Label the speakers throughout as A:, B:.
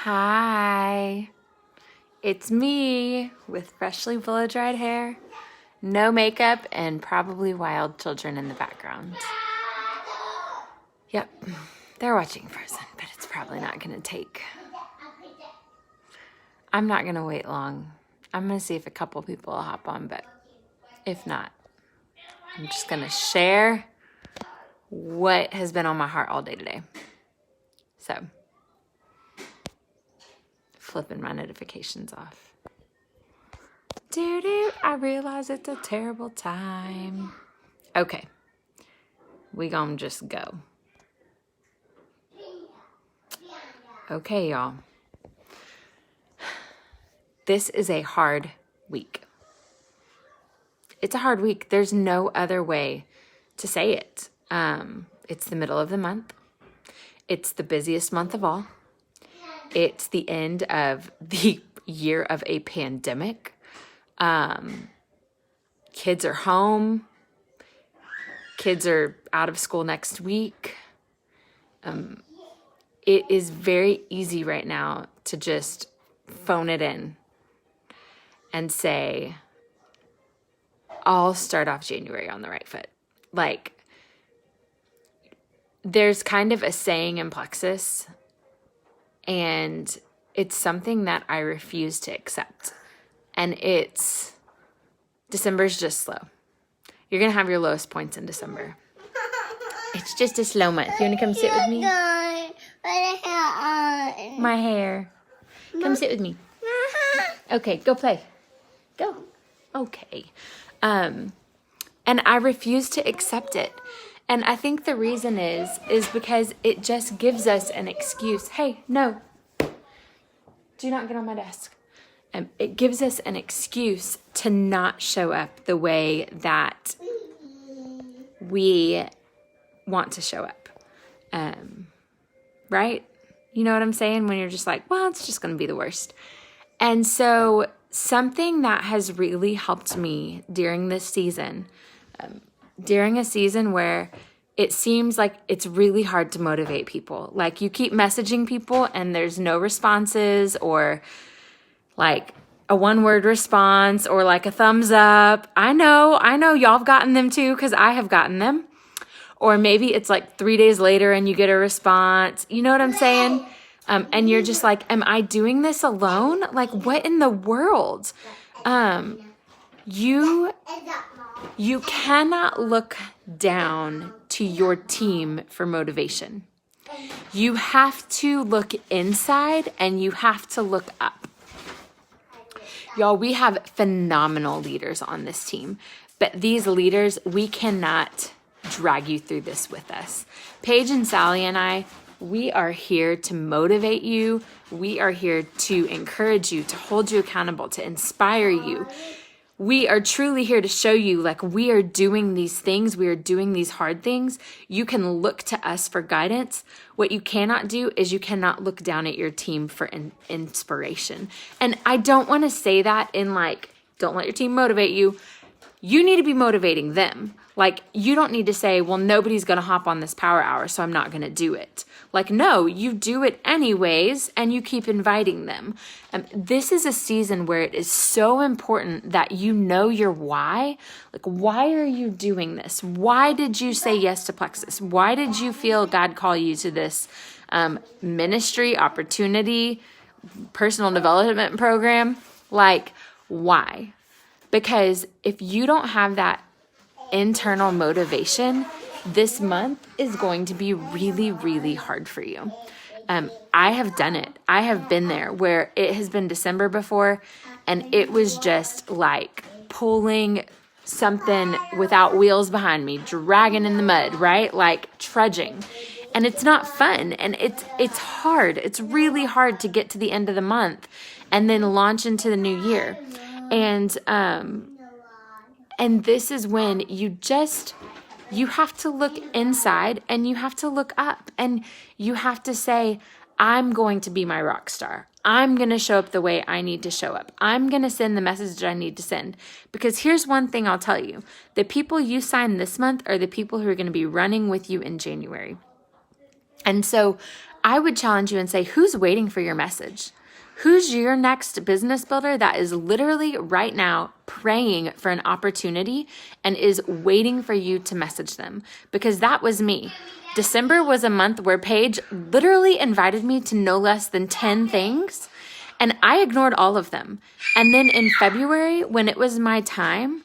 A: Hi, it's me with freshly blow-dried hair, no makeup, and probably wild children in the background. Yep, they're watching Frozen, but it's probably not gonna take. I'm not gonna wait long. I'm gonna see if a couple people will hop on, but if not, I'm just gonna share what has been on my heart all day today. So, flipping my notifications off. I realize it's a terrible time. Okay, we gonna just go. Okay, y'all. This is a hard week. It's a hard week. There's no other way to say it. It's the middle of the month. It's the busiest month of all. It's the end of the year of a pandemic. Kids are home. Kids are out of school next week. It is very easy right now to just phone it in and say, I'll start off January on the right foot. Like, there's kind of a saying in Plexus, and it's something that I refuse to accept. And it's, December's just slow. You're going to have your lowest points in December. It's just a slow month. You want to come sit with me? My hair. Come sit with me. Okay, go play. Go. Okay. And I refuse to accept it. And I think the reason is because it just gives us an excuse. Hey, no. Do not get on my desk. It gives us an excuse to not show up the way that we want to show up. Right? You know what I'm saying? When you're just like, well, it's just going to be the worst. And so something that has really helped me during this season, during a season where it seems like it's really hard to motivate people. Like, you keep messaging people and there's no responses, or like a one-word response, or like a thumbs up. I know y'all have gotten them too, because I have gotten them. Or maybe it's like 3 days later and you get a response. You know what I'm saying? And you're just like, am I doing this alone? Like, what in the world? You cannot look down to your team for motivation. You have to look inside and you have to look up. Y'all, we have phenomenal leaders on this team, but these leaders, we cannot drag you through this with us. Paige and Sally and I, we are here to motivate you. We are here to encourage you, to hold you accountable, to inspire you. We are truly here to show you, like, we are doing these things. We are doing these hard things. You can look to us for guidance. What you cannot do is you cannot look down at your team for inspiration. And I don't want to say that in like, don't let your team motivate you. You need to be motivating them. Like, you don't need to say, well, nobody's going to hop on this power hour, so I'm not going to do it. Like, no, you do it anyways, and you keep inviting them. This is a season where it is so important that you know your why. Like, why are you doing this? Why did you say yes to Plexus? Why did you feel God call you to this ministry, opportunity, personal development program? Like, why? Because if you don't have that internal motivation, this month is going to be really, really hard for you. I have done it. I have been there where it has been December before, and it was just like pulling something without wheels behind me, dragging in the mud, right? Like trudging. And it's not fun, and it's hard. It's really hard to get to the end of the month and then launch into the new year. And this is when you have to look inside and you have to look up, and you have to say, I'm going to be my rock star. I'm going to show up the way I need to show up. I'm going to send the message I need to send. Because here's one thing I'll tell you. The people you sign this month are the people who are going to be running with you in January. And so I would challenge you and say, who's waiting for your message? Who's your next business builder that is literally right now praying for an opportunity and is waiting for you to message them? Because that was me. December was a month where Paige literally invited me to no less than 10 things, and I ignored all of them. And then in February, when it was my time,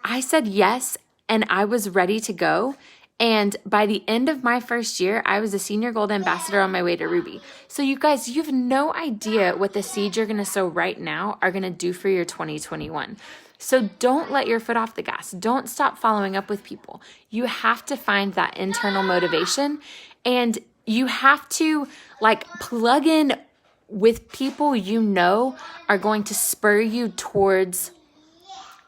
A: I said yes, and I was ready to go. And by the end of my first year, I was a senior gold ambassador on my way to Ruby. So you guys, you have no idea what the seeds you're going to sow right now are going to do for your 2021. So don't let your foot off the gas. Don't stop following up with people. You have to find that internal motivation, and you have to plug in with people you know are going to spur you towards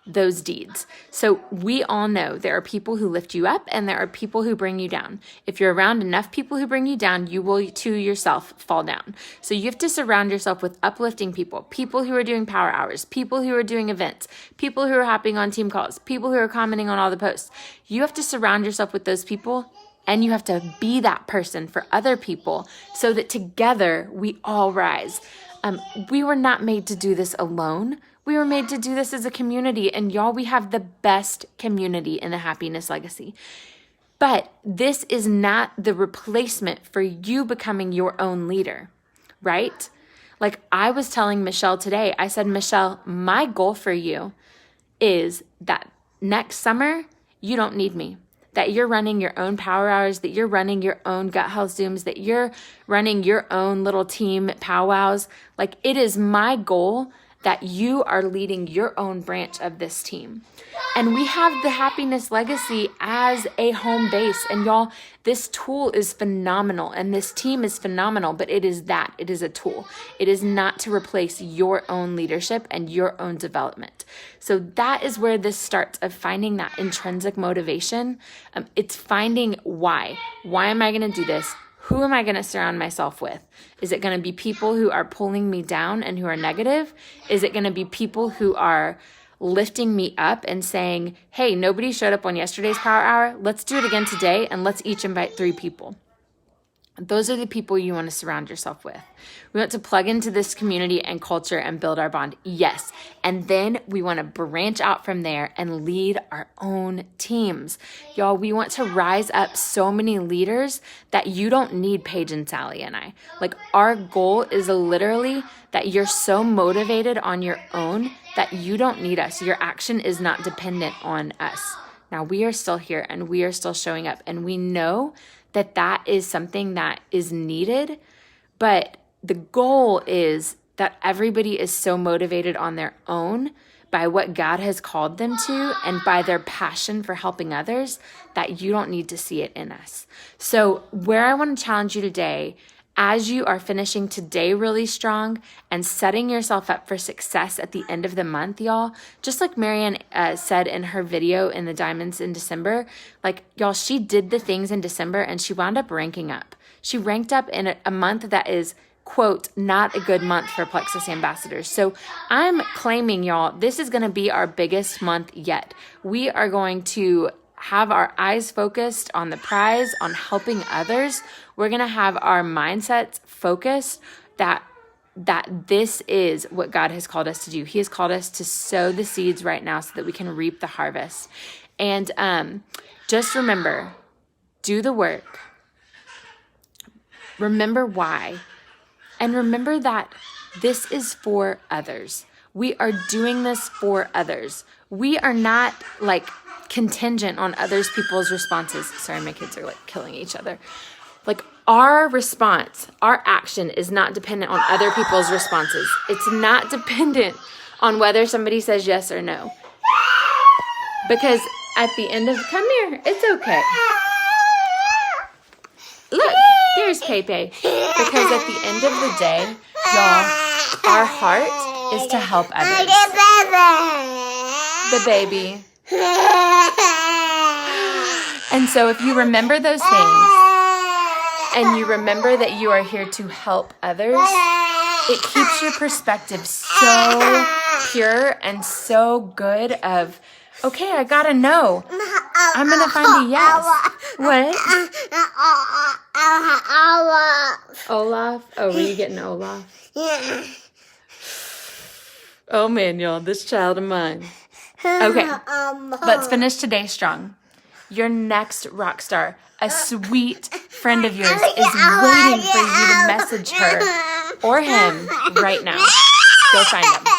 A: those deeds. So we all know there are people who lift you up and there are people who bring you down. If you're around enough people who bring you down, you will too yourself fall down. So you have to surround yourself with uplifting people, people who are doing power hours, people who are doing events, people who are hopping on team calls, people who are commenting on all the posts. You have to surround yourself with those people, and you have to be that person for other people so that together we all rise. We were not made to do this alone. We were made to do this as a community, and y'all, we have the best community in the Happiness Legacy. But this is not the replacement for you becoming your own leader, right? Like I was telling Michelle today, I said, Michelle, my goal for you is that next summer, you don't need me. That you're running your own power hours, that you're running your own gut health Zooms, that you're running your own little team powwows. Like it is my goal that you are leading your own branch of this team. And we have the Happiness Legacy as a home base. And y'all, this tool is phenomenal and this team is phenomenal, but it is a tool. It is not to replace your own leadership and your own development. So that is where this starts, of finding that intrinsic motivation. It's finding why. Why am I going to do this? Who am I going to surround myself with? Is it going to be people who are pulling me down and who are negative? Is it going to be people who are lifting me up and saying, hey, nobody showed up on yesterday's power hour. Let's do it again today, and let's each invite 3 people. Those are the people you want to surround yourself with. We want to plug into this community and culture and build our bond. Yes. And then we want to branch out from there and lead our own teams. Y'all, we want to rise up so many leaders that you don't need Paige and Sally and I. Like our goal is literally that you're so motivated on your own that you don't need us. Your action is not dependent on us. Now we are still here and we are still showing up, and we know that is something that is needed, but the goal is that everybody is so motivated on their own by what God has called them to and by their passion for helping others that you don't need to see it in us. So where I want to challenge you today, as you are finishing today really strong and setting yourself up for success at the end of the month, y'all, just like Marianne said in her video in the Diamonds in December, like y'all, she did the things in December and she wound up ranking up. She ranked up in a month that is, quote, not a good month for Plexus ambassadors. So I'm claiming, y'all, this is going to be our biggest month yet. We are going to have our eyes focused on the prize, on helping others. We're going to have our mindsets focused that this is what God has called us to do. He has called us to sow the seeds right now so that we can reap the harvest. And just remember, do the work. Remember why. And remember that this is for others. We are doing this for others. We are not like contingent on others people's responses. Sorry, my kids are like killing each other. Like our response, our action is not dependent on other people's responses. It's not dependent on whether somebody says yes or no. Because at the end of, come here, it's okay. Look, there's Pepe. Because at the end of the day, y'all, our heart is to help others. The baby. And so if you remember those things and you remember that you are here to help others, it keeps your perspective so pure and so good of, okay, I gotta know. I'm gonna find a yes. What? Olaf? Oh, were you getting Olaf?
B: Yeah.
A: Oh man, y'all, this child of mine. Okay, let's finish today strong. Your next rock star, a sweet friend of yours, is waiting for you to message her or him right now. Go find him.